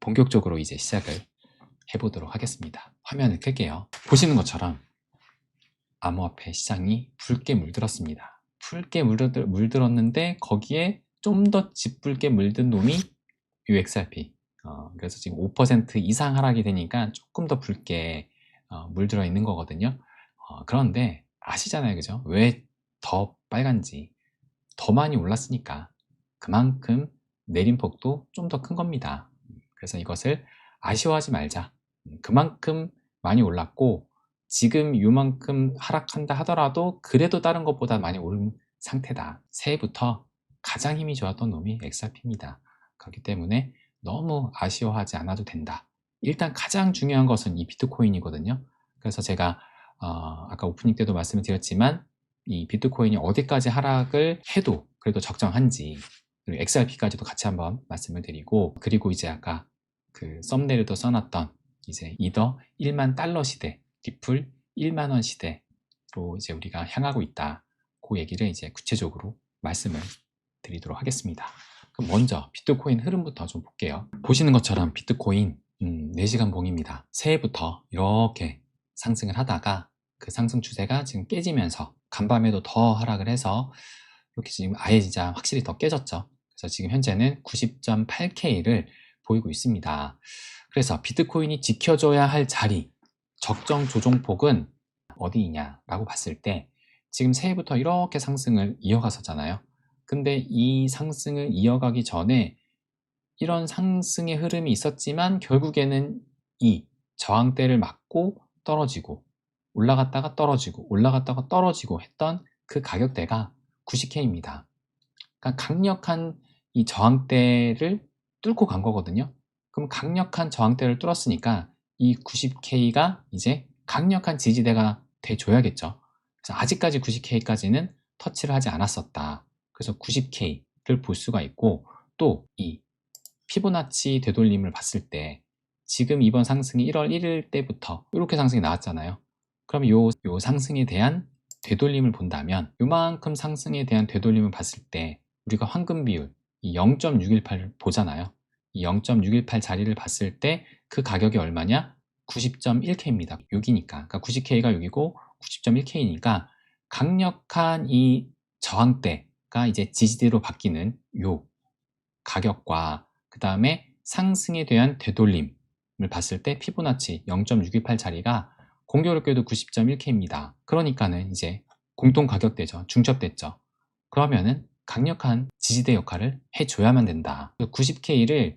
본격적으로 이제 시작을 해보도록 하겠습니다. 화면을 켤게요. 보시는 것처럼 암호화폐 시장이 붉게 물들었습니다. 붉게 물들었는데 거기에 좀 더 짙붉게 물든 놈이 XRP. 그래서 지금 5% 이상 하락이 되니까 조금 더 붉게 물들어 있는 거거든요. 그런데 아시잖아요, 그죠? 왜 더 빨간지. 더 많이 올랐으니까 그만큼 내림폭도 좀 더 큰 겁니다. 그래서 이것을 아쉬워하지 말자. 그만큼 많이 올랐고 지금 이만큼 하락한다 하더라도 그래도 다른 것보다 많이 오른 상태다. 새해부터 가장 힘이 좋았던 놈이 XRP입니다. 그렇기 때문에 너무 아쉬워하지 않아도 된다. 일단 가장 중요한 것은 이 비트코인이거든요. 그래서 제가 아까 오프닝 때도 말씀을 드렸지만 이 비트코인이 어디까지 하락을 해도 그래도 적정한지, 그리고 XRP까지도 같이 한번 말씀을 드리고, 그리고 이제 아까 그 썸네일도 써놨던 이제 이더 1만 달러 시대, 리플 1만 원 시대로 이제 우리가 향하고 있다. 그 얘기를 이제 구체적으로 말씀을 드리도록 하겠습니다. 그럼 먼저 비트코인 흐름부터 좀 볼게요. 보시는 것처럼 비트코인 4시간 봉입니다. 새해부터 이렇게 상승을 하다가 그 상승 추세가 지금 깨지면서 간밤에도 더 하락을 해서 이렇게 지금 아예 진짜 확실히 더 깨졌죠. 그래서 지금 현재는 90.8K를 보이고 있습니다. 그래서 비트코인이 지켜줘야 할 자리, 적정 조정폭은 어디이냐라고 봤을 때 지금 새해부터 이렇게 상승을 이어갔었잖아요. 근데 이 상승을 이어가기 전에 이런 상승의 흐름이 있었지만 결국에는 이 저항대를 맞고 떨어지고 올라갔다가 떨어지고 올라갔다가 떨어지고 했던 그 가격대가 90K입니다. 그러니까 강력한 이 저항대를 뚫고 간 거거든요. 그럼 강력한 저항대를 뚫었으니까 이 90K가 이제 강력한 지지대가 돼줘야겠죠. 그래서 아직까지 90K까지는 터치를 하지 않았었다. 그래서 90K를 볼 수가 있고, 또 이 피보나치 되돌림을 봤을 때 지금 이번 상승이 1월 1일 때부터 이렇게 상승이 나왔잖아요. 그럼 요 상승에 대한 되돌림을 본다면 요만큼 상승에 대한 되돌림을 봤을 때 우리가 황금 비율 이 0.618을 보잖아요. 이 0.618 자리를 봤을 때 그 가격이 얼마냐? 90.1K입니다. 여기니까. 그러니까 90K가 여기고 90.1K니까 강력한 이 저항대가 이제 지지대로 바뀌는 요 가격과 그 다음에 상승에 대한 되돌림을 봤을 때 피보나치 0.618 자리가 공교롭게도 90.1K입니다. 그러니까는 이제 공통 가격대죠. 중첩됐죠. 그러면은 강력한 지지대 역할을 해줘야만 된다. 90K를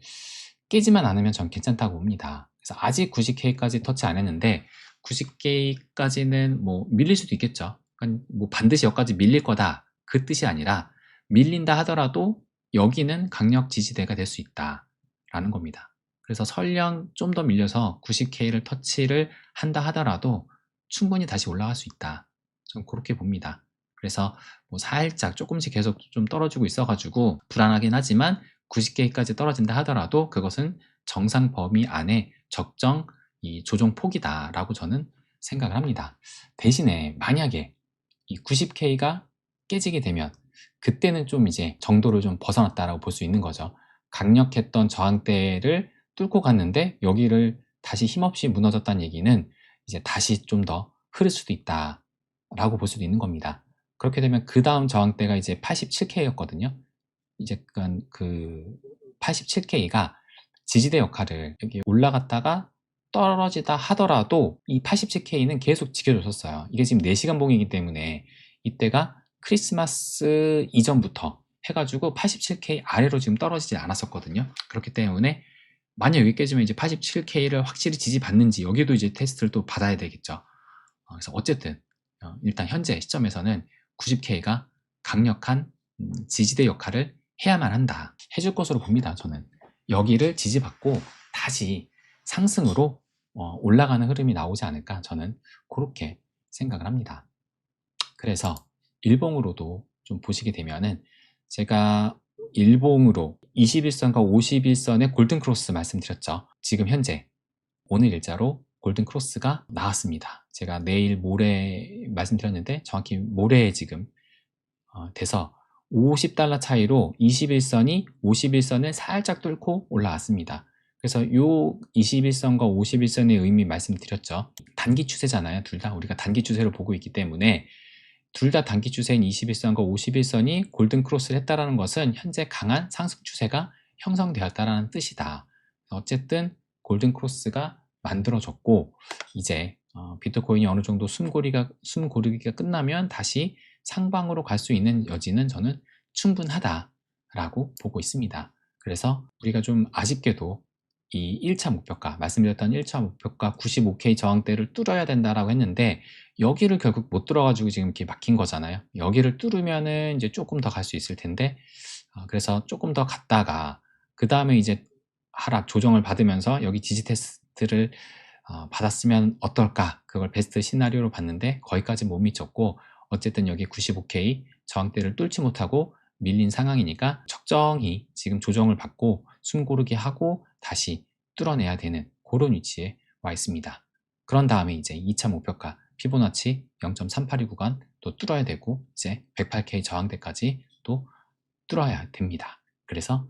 깨지만 않으면 전 괜찮다고 봅니다. 그래서 아직 90K까지 터치 안 했는데 90K까지는 뭐 밀릴 수도 있겠죠. 그러니까 뭐 반드시 여기까지 밀릴 거다 그 뜻이 아니라 밀린다 하더라도 여기는 강력 지지대가 될 수 있다 라는 겁니다. 그래서 설령 좀 더 밀려서 90K를 터치를 한다 하더라도 충분히 다시 올라갈 수 있다. 저는 그렇게 봅니다. 그래서 뭐 살짝 조금씩 계속 좀 떨어지고 있어가지고 불안하긴 하지만 90K까지 떨어진다 하더라도 그것은 정상 범위 안에 적정 이 조정폭이다 라고 저는 생각을 합니다. 대신에 만약에 이 90K가 깨지게 되면 그때는 좀 이제 정도를 좀 벗어났다라고 볼 수 있는 거죠. 강력했던 저항대를 뚫고 갔는데 여기를 다시 힘없이 무너졌다는 얘기는 이제 다시 좀 더 흐를 수도 있다라고 볼 수도 있는 겁니다. 그렇게 되면 그 다음 저항대가 이제 87K였거든요. 이제 그 87K가 지지대 역할을 여기 올라갔다가 떨어지다 하더라도 이 87K는 계속 지켜줬었어요. 이게 지금 4시간 봉이기 때문에 이때가 크리스마스 이전부터 해가지고 87K 아래로 지금 떨어지지 않았었거든요. 그렇기 때문에 만약 여기 깨지면 이제 87K를 확실히 지지받는지 여기도 이제 테스트를 또 받아야 되겠죠. 그래서 어쨌든 일단 현재 시점에서는 90K가 강력한 지지대 역할을 해야만 한다. 해줄 것으로 봅니다. 저는 여기를 지지받고 다시 상승으로 올라가는 흐름이 나오지 않을까 저는 그렇게 생각을 합니다. 그래서 일봉으로도 좀 보시게 되면은 제가 일봉으로 21선과 51선의 골든크로스 말씀드렸죠. 지금 현재 오늘 일자로 골든크로스가 나왔습니다. 제가 내일 모레 말씀드렸는데 정확히 모레에 지금 돼서 50달러 차이로 21선이 51선을 살짝 뚫고 올라왔습니다. 그래서 요 21선과 51선의 의미 말씀드렸죠. 단기 추세잖아요. 둘 다 우리가 단기 추세로 보고 있기 때문에 둘 다 단기 추세인 21선과 51선이 골든 크로스를 했다라는 것은 현재 강한 상승 추세가 형성되었다라는 뜻이다. 어쨌든 골든 크로스가 만들어졌고 이제 비트코인이 어느 정도 숨 고르기가 끝나면 다시 상방으로 갈 수 있는 여지는 저는 충분하다라고 보고 있습니다. 그래서 우리가 좀 아쉽게도 이 1차 목표가 말씀드렸던 1차 목표가 95K 저항대를 뚫어야 된다라고 했는데 여기를 결국 못 뚫어가지고 지금 이렇게 막힌 거잖아요. 여기를 뚫으면은 이제 조금 더 갈 수 있을 텐데 그래서 조금 더 갔다가 그 다음에 이제 하락 조정을 받으면서 여기 지지 테스트를 받았으면 어떨까 그걸 베스트 시나리오로 봤는데 거기까지 못 미쳤고 어쨌든 여기 95K 저항대를 뚫지 못하고 밀린 상황이니까 적정히 지금 조정을 받고 숨 고르기 하고 다시 뚫어내야 되는 그런 위치에 와 있습니다. 그런 다음에 이제 2차 목표가 피보나치 0.382 구간 또 뚫어야 되고 이제 108K 저항대까지 또 뚫어야 됩니다. 그래서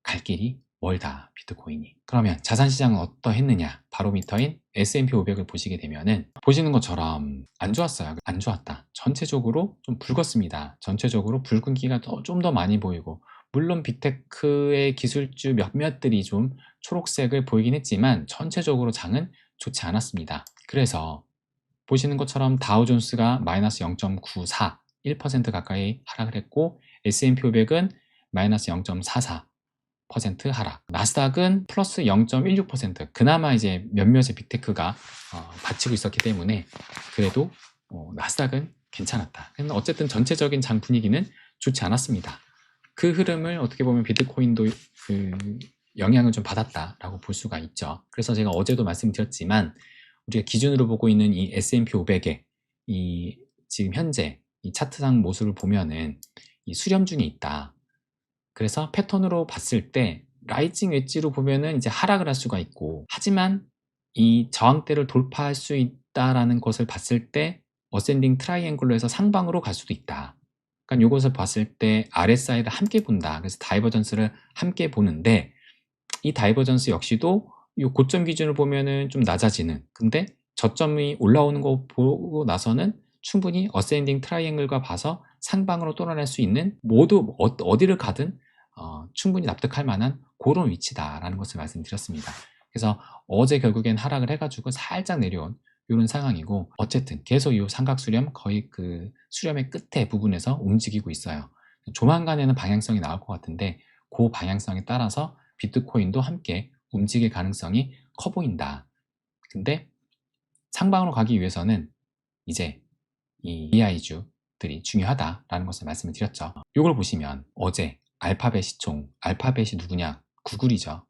갈 길이 멀다 비트코인이. 그러면 자산시장은 어떠했느냐? 바로미터인 S&P 500을 보시게 되면은 보시는 것처럼 안 좋았어요. 안 좋았다. 전체적으로 좀 붉었습니다. 전체적으로 붉은기가 좀 더 많이 보이고 물론 빅테크의 기술주 몇몇들이 좀 초록색을 보이긴 했지만 전체적으로 장은 좋지 않았습니다. 그래서 보시는 것처럼 다우존스가 마이너스 0.94, 1% 가까이 하락을 했고 S&P 500은 마이너스 0.44% 하락. 나스닥은 플러스 0.16%. 그나마 이제 몇몇의 빅테크가 받치고 있었기 때문에 그래도 나스닥은 괜찮았다. 어쨌든 전체적인 장 분위기는 좋지 않았습니다. 그 흐름을 어떻게 보면 비트코인도 그 영향을 좀 받았다라고 볼 수가 있죠. 그래서 제가 어제도 말씀드렸지만 우리가 기준으로 보고 있는 이 S&P 500의 이 지금 현재 이 차트상 모습을 보면은 이 수렴 중에 있다. 그래서 패턴으로 봤을 때 라이징 웨지로 보면은 이제 하락을 할 수가 있고 하지만 이 저항대를 돌파할 수 있다라는 것을 봤을 때 어센딩 트라이앵글로 해서 상방으로 갈 수도 있다. 그러니까 이것을 봤을 때 RSI를 함께 본다. 그래서 다이버전스를 함께 보는데 이 다이버전스 역시도 이 고점 기준을 보면은 좀 낮아지는 근데 저점이 올라오는 거 보고 나서는 충분히 어센딩 트라이앵글과 봐서 상방으로 뚫어낼 수 있는 모두 어디를 가든 충분히 납득할 만한 그런 위치다라는 것을 말씀드렸습니다. 그래서 어제 결국엔 하락을 해가지고 살짝 내려온 이런 상황이고 어쨌든 계속 이 삼각 수렴 거의 그 수렴의 끝에 부분에서 움직이고 있어요. 조만간에는 방향성이 나올 것 같은데 그 방향성에 따라서 비트코인도 함께 움직일 가능성이 커 보인다. 근데 상방으로 가기 위해서는 이제 이 AI주들이 중요하다라는 것을 말씀을 드렸죠. 이걸 보시면 어제 알파벳 시총, 알파벳이 누구냐? 구글이죠.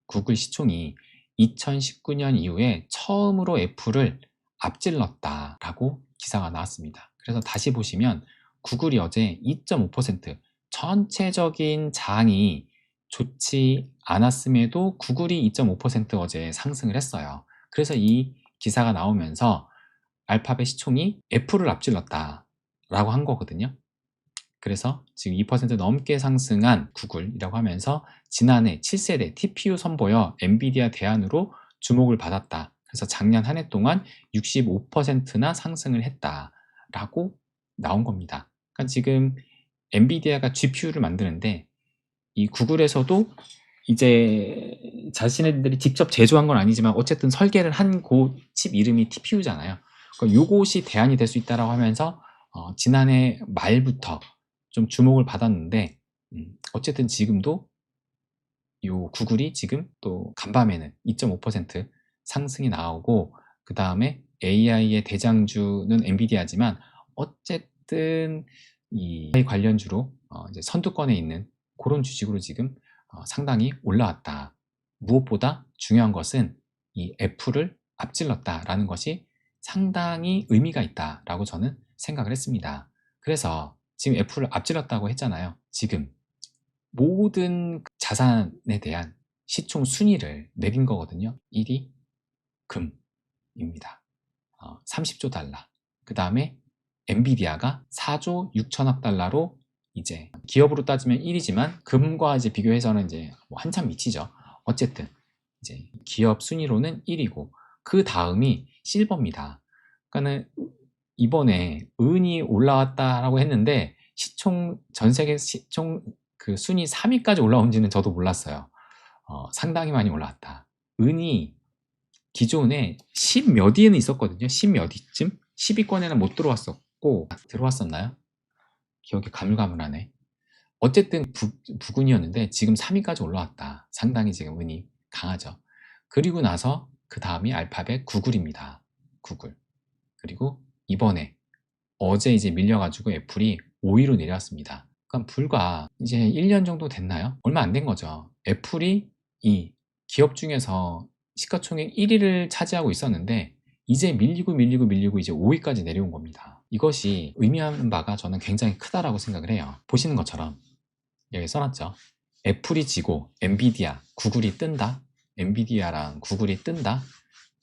구글 시총이 2019년 이후에 처음으로 애플을 앞질렀다라고 기사가 나왔습니다. 그래서 다시 보시면 구글이 어제 2.5% 전체적인 장이 좋지 않았음에도 구글이 2.5% 어제 상승을 했어요. 그래서 이 기사가 나오면서 알파벳 시총이 애플을 앞질렀다라고 한 거거든요. 그래서 지금 2% 넘게 상승한 구글이라고 하면서 지난해 7세대 TPU 선보여 엔비디아 대안으로 주목을 받았다. 그래서 작년 한 해 동안 65%나 상승을 했다라고 나온 겁니다. 그러니까 지금 엔비디아가 GPU를 만드는데 이 구글에서도 이제 자신들이 직접 제조한 건 아니지만 어쨌든 설계를 한 그 칩 이름이 TPU잖아요. 그러니까 요것이 대안이 될 수 있다라고 하면서 지난해 말부터 좀 주목을 받았는데 어쨌든 지금도 요 구글이 지금 또 간밤에는 2.5% 상승이 나오고 그 다음에 AI의 대장주는 엔비디아지만 어쨌든 이 AI 관련주로 이제 선두권에 있는 그런 주식으로 지금 상당히 올라왔다. 무엇보다 중요한 것은 이 애플을 앞질렀다라는 것이 상당히 의미가 있다라고 저는 생각을 했습니다. 그래서 지금 애플을 앞질렀다고 했잖아요. 지금 모든 자산에 대한 시총 순위를 매긴 거거든요. 1위 금입니다. 30조 달러. 그 다음에 엔비디아가 4조 6천억 달러로 이제 기업으로 따지면 1위지만 금과 이제 비교해서는 이제 뭐 한참 미치죠. 어쨌든 이제 기업 순위로는 1위고 그 다음이 실버입니다. 그러니까는 이번에 은이 올라왔다라고 했는데 전 세계 시총 그 순위 3위까지 올라온지는 저도 몰랐어요. 상당히 많이 올라왔다. 은이 기존에 10 몇 위에는 있었거든요. 10 몇 위쯤? 10위권에는 못 들어왔었고 들어왔었나요? 기억이 가물가물하네. 어쨌든 부근이었는데 지금 3위까지 올라왔다. 상당히 지금 은이 강하죠. 그리고 나서 그 다음이 알파벳 구글입니다. 구글. 그리고 이번에 어제 이제 밀려가지고 애플이 5위로 내려왔습니다. 그럼 불과 이제 1년 정도 됐나요? 얼마 안 된 거죠. 애플이 이 기업 중에서 시가총액 1위를 차지하고 있었는데 이제 밀리고 이제 5위까지 내려온 겁니다. 이것이 의미하는 바가 저는 굉장히 크다라고 생각을 해요. 보시는 것처럼 여기 써놨죠. 애플이 지고 엔비디아, 구글이 뜬다. 엔비디아랑 구글이 뜬다.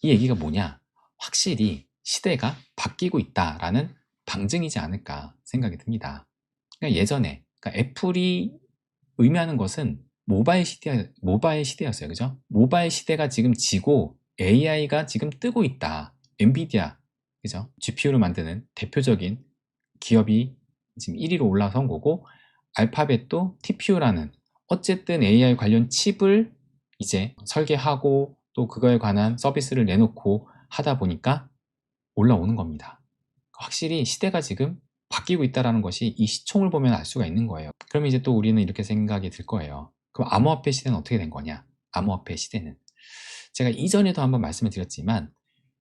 이 얘기가 뭐냐? 확실히 시대가 바뀌고 있다라는 방증이지 않을까 생각이 듭니다. 그러니까 예전에 애플이 의미하는 것은 모바일 시대였어요. 그죠? 모바일 시대가 지금 지고 AI가 지금 뜨고 있다. 엔비디아, 그죠? GPU를 만드는 대표적인 기업이 지금 1위로 올라선 거고, 알파벳도 TPU라는 어쨌든 AI 관련 칩을 이제 설계하고 또 그거에 관한 서비스를 내놓고 하다 보니까 올라오는 겁니다. 확실히 시대가 지금 바뀌고 있다는 것이 이 시총을 보면 알 수가 있는 거예요. 그럼 이제 또 우리는 이렇게 생각이 들 거예요. 그럼 암호화폐 시대는 어떻게 된 거냐? 암호화폐 시대는 제가 이전에도 한번 말씀을 드렸지만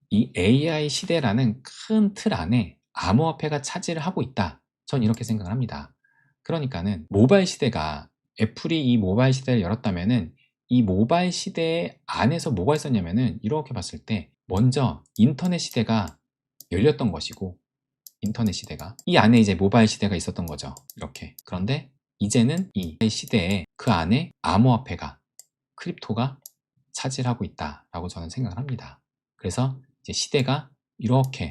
이 AI 시대라는 큰 틀 안에 암호화폐가 차지를 하고 있다. 전 이렇게 생각을 합니다. 그러니까는 모바일 시대가 애플이 이 모바일 시대를 열었다면은 이 모바일 시대 안에서 뭐가 있었냐면은 이렇게 봤을 때 먼저 인터넷 시대가 열렸던 것이고 인터넷 시대가 이 안에 이제 모바일 시대가 있었던 거죠. 이렇게. 그런데 이제는 이 시대에 그 안에 암호화폐가 크립토가 차지하고 있다라고 저는 생각을 합니다. 그래서 이제 시대가 이렇게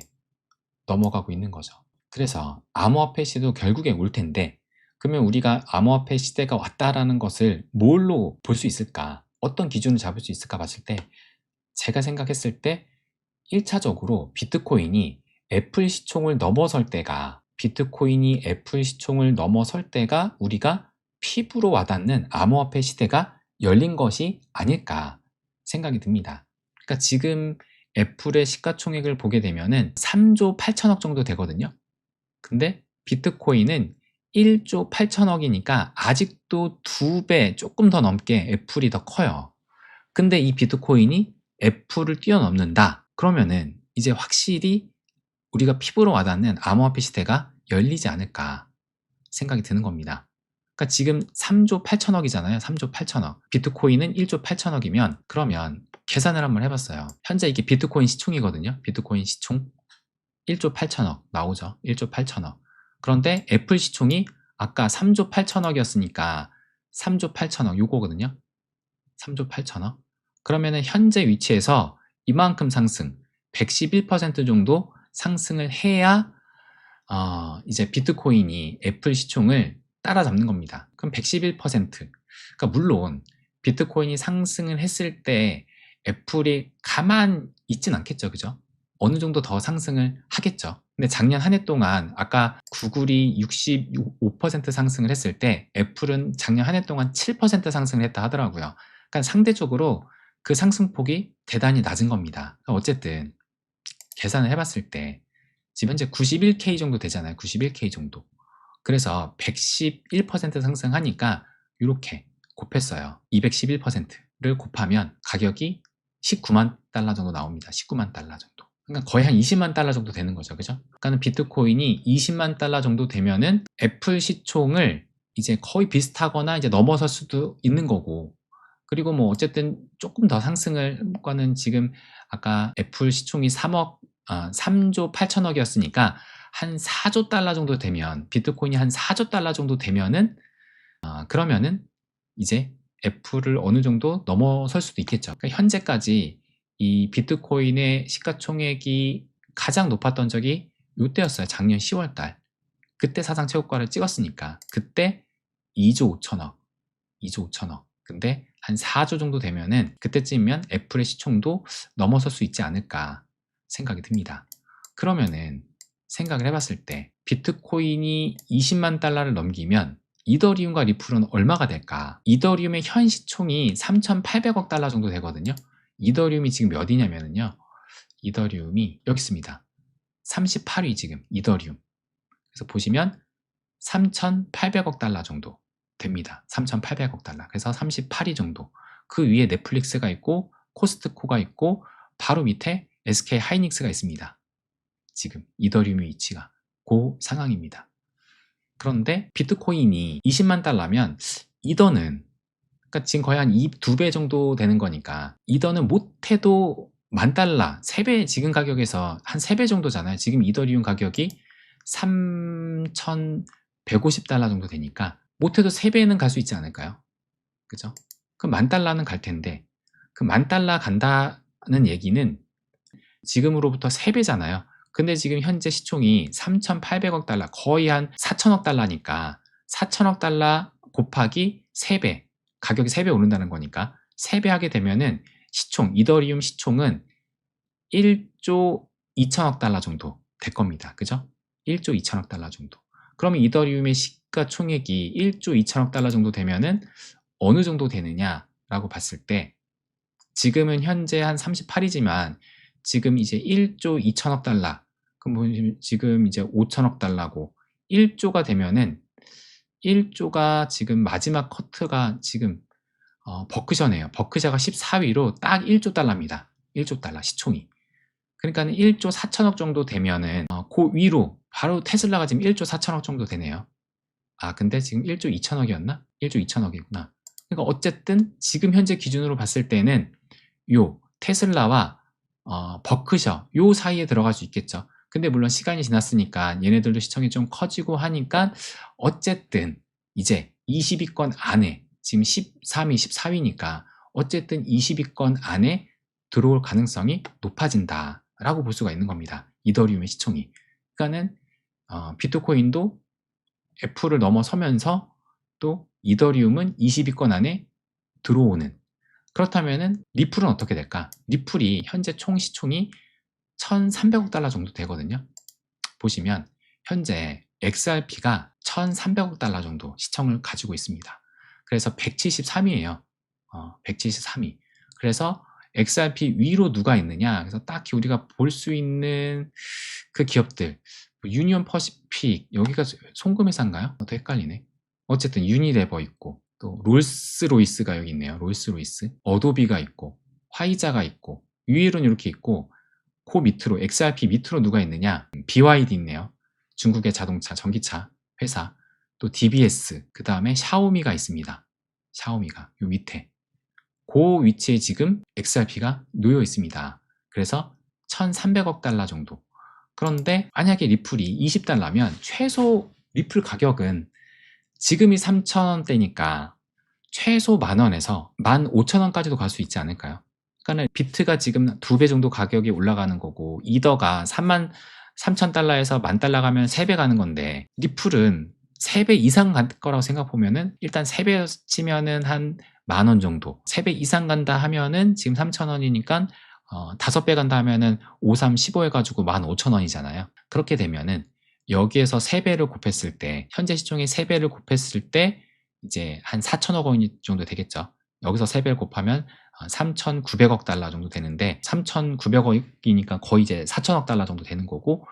넘어가고 있는 거죠. 그래서 암호화폐 시대도 결국에 올 텐데 그러면 우리가 암호화폐 시대가 왔다라는 것을 뭘로 볼 수 있을까? 어떤 기준을 잡을 수 있을까 봤을 때 제가 생각했을 때 1차적으로 비트코인이 애플 시총을 넘어설 때가 비트코인이 애플 시총을 넘어설 때가 우리가 피부로 와닿는 암호화폐 시대가 열린 것이 아닐까 생각이 듭니다. 그러니까 지금 애플의 시가총액을 보게 되면은 3조 8천억 정도 되거든요. 근데 비트코인은 1조 8천억이니까 아직도 2배 조금 더 넘게 애플이 더 커요. 근데 이 비트코인이 애플을 뛰어넘는다. 그러면은 이제 확실히 우리가 피부로 와닿는 암호화폐 시대가 열리지 않을까 생각이 드는 겁니다. 그러니까 지금 3조 8천억이잖아요. 3조 8천억. 비트코인은 1조 8천억이면 그러면 계산을 한번 해봤어요. 현재 이게 비트코인 시총이거든요. 비트코인 시총 1조 8천억 나오죠. 1조 8천억. 그런데 애플 시총이 아까 3조 8천억이었으니까 3조 8천억 요거거든요. 3조 8천억. 그러면은 현재 위치에서 이만큼 상승, 111% 정도 상승을 해야 이제 비트코인이 애플 시총을 따라잡는 겁니다. 그럼 111%. 그러니까 물론 비트코인이 상승을 했을 때 애플이 가만 있진 않겠죠. 그죠? 어느 정도 더 상승을 하겠죠. 근데 작년 한 해 동안 아까 구글이 65% 상승을 했을 때 애플은 작년 한 해 동안 7% 상승을 했다 하더라고요. 그러니까 상대적으로 그 상승폭이 대단히 낮은 겁니다. 그러니까 어쨌든 계산을 해봤을 때 지금 현재 91K 정도 되잖아요. 91K 정도. 그래서 111% 상승하니까 이렇게 곱했어요. 211%를 곱하면 가격이 19만 달러 정도 나옵니다. 19만 달러 정도. 그러니까 거의 한 20만 달러 정도 되는 거죠. 그죠? 그러니까 비트코인이 20만 달러 정도 되면은 애플 시총을 이제 거의 비슷하거나 이제 넘어설 수도 있는 거고. 그리고 뭐 어쨌든 조금 더 상승을 거는 지금 아까 애플 시총이 3조 8천억이었으니까 한 4조 달러 정도 되면 비트코인이 한 4조 달러 정도 되면은 그러면은 이제 애플을 어느 정도 넘어설 수도 있겠죠. 그러니까 현재까지 이 비트코인의 시가총액이 가장 높았던 적이 이때였어요. 작년 10월 달. 그때 사상 최고가를 찍었으니까 그때 2조 5천억. 2조 5천억. 근데 한 4조 정도 되면은 그때쯤이면 애플의 시총도 넘어설 수 있지 않을까 생각이 듭니다. 그러면은 생각을 해봤을 때 비트코인이 20만 달러를 넘기면 이더리움과 리플은 얼마가 될까? 이더리움의 현 시총이 3,800억 달러 정도 되거든요. 이더리움이 지금 몇이냐면요. 이더리움이 여기 있습니다. 38위 지금 이더리움. 그래서 보시면 3,800억 달러 정도 됩니다. 3,800억 달러. 그래서 38위 정도. 그 위에 넷플릭스가 있고 코스트코가 있고 바로 밑에 SK 하이닉스가 있습니다. 지금 이더리움의 위치가 그 상황입니다. 그런데 비트코인이 20만 달러면 이더는 그러니까 지금 거의 한 2배 정도 되는 거니까 이더는 못해도 10,000달러, 3배 지금 가격에서 한 3배 정도잖아요. 지금 이더리움 가격이 3,150달러 정도 되니까 못해도 3배는 갈 수 있지 않을까요? 그죠? 그럼 10,000달러는 갈 텐데 그 10,000달러 간다는 얘기는 지금으로부터 3배잖아요. 근데 지금 현재 시총이 3,800억 달러, 거의 한 4천억 달러니까 4천억 달러 곱하기 3배, 가격이 3배 오른다는 거니까 3배 하게 되면은 시총, 이더리움 시총은 1조 2천억 달러 정도 될 겁니다. 그죠? 1조 2천억 달러 정도. 그러면 이더리움의 시가총액이 1조 2천억 달러 정도 되면은 어느 정도 되느냐라고 봤을 때 지금은 현재 한 38이지만 지금 이제 1조 2천억 달러, 그럼 지금 이제 5천억 달러고 1조가 되면은 1조가 지금 마지막 커트가 지금 버크셔네요. 버크셔가 14위로 딱 1조 달러입니다. 1조 달러 시총이. 그러니까 1조 4천억 정도 되면은 그 위로 바로 테슬라가 지금 1조 4천억 정도 되네요. 아 근데 지금 1조 2천억이었나? 1조 2천억이구나. 그러니까 어쨌든 지금 현재 기준으로 봤을 때는 요 테슬라와 버크셔 요 사이에 들어갈 수 있겠죠. 근데 물론 시간이 지났으니까 얘네들도 시청이 좀 커지고 하니까 어쨌든 이제 20위권 안에 지금 13위, 14위니까 어쨌든 20위권 안에 들어올 가능성이 높아진다라고 볼 수가 있는 겁니다. 이더리움의 시총이. 그러니까는 비트코인도 애플을 넘어서면서 또 이더리움은 20위권 안에 들어오는 그렇다면은 리플은 어떻게 될까? 리플이 현재 총 시총이 1,300억 달러 정도 되거든요. 보시면 현재 XRP가 1,300억 달러 정도 시총을 가지고 있습니다. 그래서 173위예요. 173위. 그래서 XRP 위로 누가 있느냐? 그래서 딱히 우리가 볼 수 있는 그 기업들, 유니온 퍼시픽 여기가 송금회사인가요? 더 헷갈리네. 어쨌든 유니레버 있고 또 롤스로이스가 여기 있네요. 롤스로이스, 어도비가 있고 화이자가 있고 위로는 이렇게 있고 그 밑으로 XRP 밑으로 누가 있느냐? BYD 있네요. 중국의 자동차 전기차 회사. 또 DBS 그 다음에 샤오미가 있습니다. 샤오미가 요 밑에 그 위치에 지금 XRP가 놓여 있습니다. 그래서 1,300억 달러 정도. 그런데 만약에 리플이 20달러면 최소 리플 가격은 지금이 3,000원대니까 최소 10,000원에서 15,000원까지도 갈 수 있지 않을까요? 그러니까 비트가 지금 2배 정도 가격이 올라가는 거고 이더가 33,000달러에서 10,000달러 가면 3배 가는 건데 리플은 3배 이상 갈 거라고 생각해보면은 일단 3배 치면은 한 10,000원 정도 3배 이상 간다 하면은 지금 3,000원이니까 5배 간다 하면은 5, 3, 15 해가지고 15,000원이잖아요. 그렇게 되면은 여기에서 3배를 곱했을 때 현재 시총의 3배를 곱했을 때 이제 한 4천억 원 정도 되겠죠. 여기서 3배를 곱하면 3,900억 달러 정도 되는데 3,900억이니까 거의 이제 4천억 달러 정도 되는 거고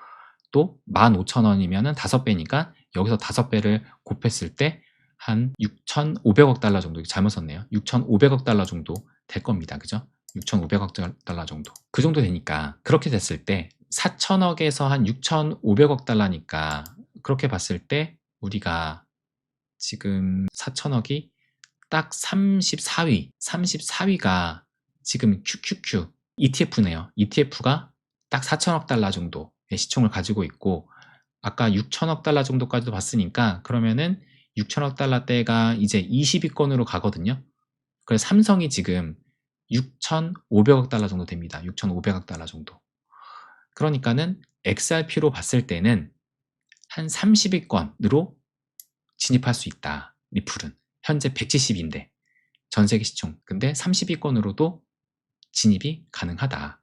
또 15,000원이면은 5배니까 여기서 5배를 곱했을 때 한 6,500억 달러 정도 잘못 썼네요. 6,500억 달러 정도 될 겁니다. 그죠? 6,500억 달러 정도. 그 정도 되니까 그렇게 됐을 때 4천억에서 한 6,500억 달러니까 그렇게 봤을 때 우리가 지금 4천억이 딱 34위가 지금 QQQ ETF네요. ETF가 딱 4천억 달러 정도의 시총을 가지고 있고 아까 6천억 달러 정도까지도 봤으니까 그러면은 6천억 달러대가 이제 20위권으로 가거든요. 그래서 삼성이 지금 6,500억 달러 정도 됩니다. 6,500억 달러 정도. 그러니까는 XRP로 봤을 때는 한 30위권으로 진입할 수 있다. 리플은 현재 170인데 전세계 시총. 근데 30위권으로도 진입이 가능하다.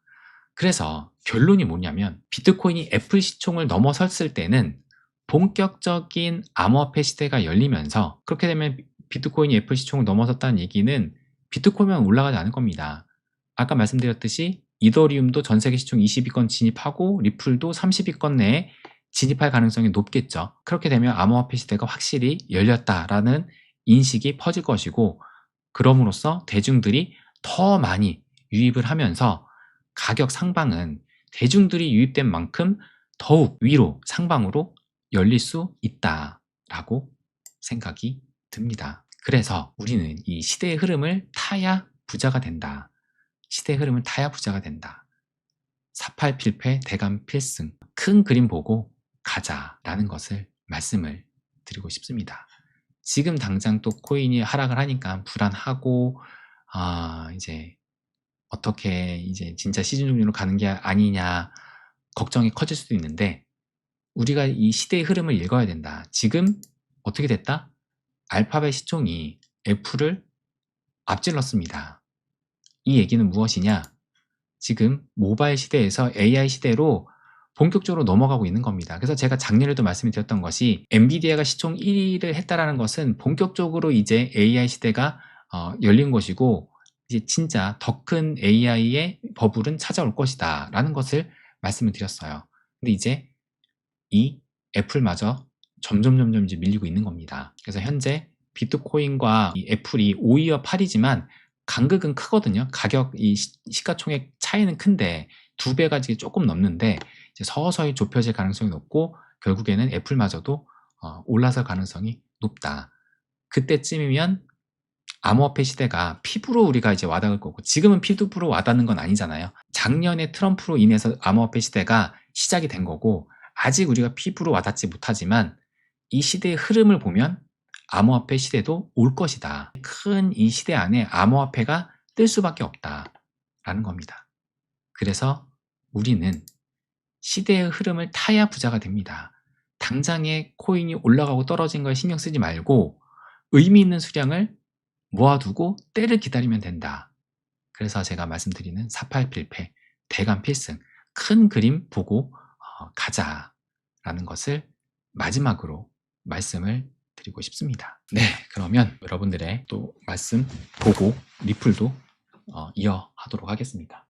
그래서 결론이 뭐냐면 비트코인이 애플 시총을 넘어섰을 때는 본격적인 암호화폐 시대가 열리면서, 그렇게 되면 비트코인이 애플 시총을 넘어섰다는 얘기는 비트코인만 올라가지 않을 겁니다. 아까 말씀드렸듯이 이더리움도 전세계 시총 20위권 진입하고 리플도 30위권 내에 진입할 가능성이 높겠죠. 그렇게 되면 암호화폐 시대가 확실히 열렸다라는 인식이 퍼질 것이고, 그럼으로써 대중들이 더 많이 유입을 하면서 가격 상방은 대중들이 유입된 만큼 더욱 위로 상방으로 열릴 수 있다라고 생각이 듭니다. 그래서 우리는 이 시대의 흐름을 타야 부자가 된다. 시대의 흐름을 타야 부자가 된다. 사팔필패 대간필승, 큰 그림 보고 가자라는 것을 말씀을 드리고 싶습니다. 지금 당장 또 코인이 하락을 하니까 불안하고, 이제 어떻게 이제 진짜 시즌 종료로 가는 게 아니냐 걱정이 커질 수도 있는데, 우리가 이 시대의 흐름을 읽어야 된다. 지금 어떻게 됐다? 알파벳 시총이 애플을 앞질렀습니다. 이 얘기는 무엇이냐? 지금 모바일 시대에서 AI 시대로 본격적으로 넘어가고 있는 겁니다. 그래서 제가 작년에도 말씀을 드렸던 것이, 엔비디아가 시총 1위를 했다라는 것은 본격적으로 이제 AI 시대가 열린 것이고, 이제 진짜 더 큰 AI의 버블은 찾아올 것이다 라는 것을 말씀을 드렸어요. 근데 이제 이 애플마저 점점 이제 밀리고 있는 겁니다. 그래서 현재 비트코인과 이 애플이 5위와 8위지만 간극은 크거든요. 가격, 이 시가총액 차이는 큰데 2배가 지금 조금 넘는데, 이제 서서히 좁혀질 가능성이 높고 결국에는 애플마저도 올라설 가능성이 높다. 그때쯤이면 암호화폐 시대가 피부로 우리가 이제 와닿을 거고, 지금은 피부로 와닿는 건 아니잖아요. 작년에 트럼프로 인해서 암호화폐 시대가 시작이 된 거고, 아직 우리가 피부로 와닿지 못하지만 이 시대의 흐름을 보면 암호화폐 시대도 올 것이다. 큰 이 시대 안에 암호화폐가 뜰 수밖에 없다라는 겁니다. 그래서 우리는 시대의 흐름을 타야 부자가 됩니다. 당장에 코인이 올라가고 떨어진 거에 신경 쓰지 말고 의미 있는 수량을 모아두고 때를 기다리면 된다. 그래서 제가 말씀드리는 사팔필패 대간필승, 큰 그림 보고 가자라는 것을 마지막으로 말씀을 드리고 싶습니다. 네, 그러면 여러분들의 또 말씀 보고 리플도 이어하도록 하겠습니다.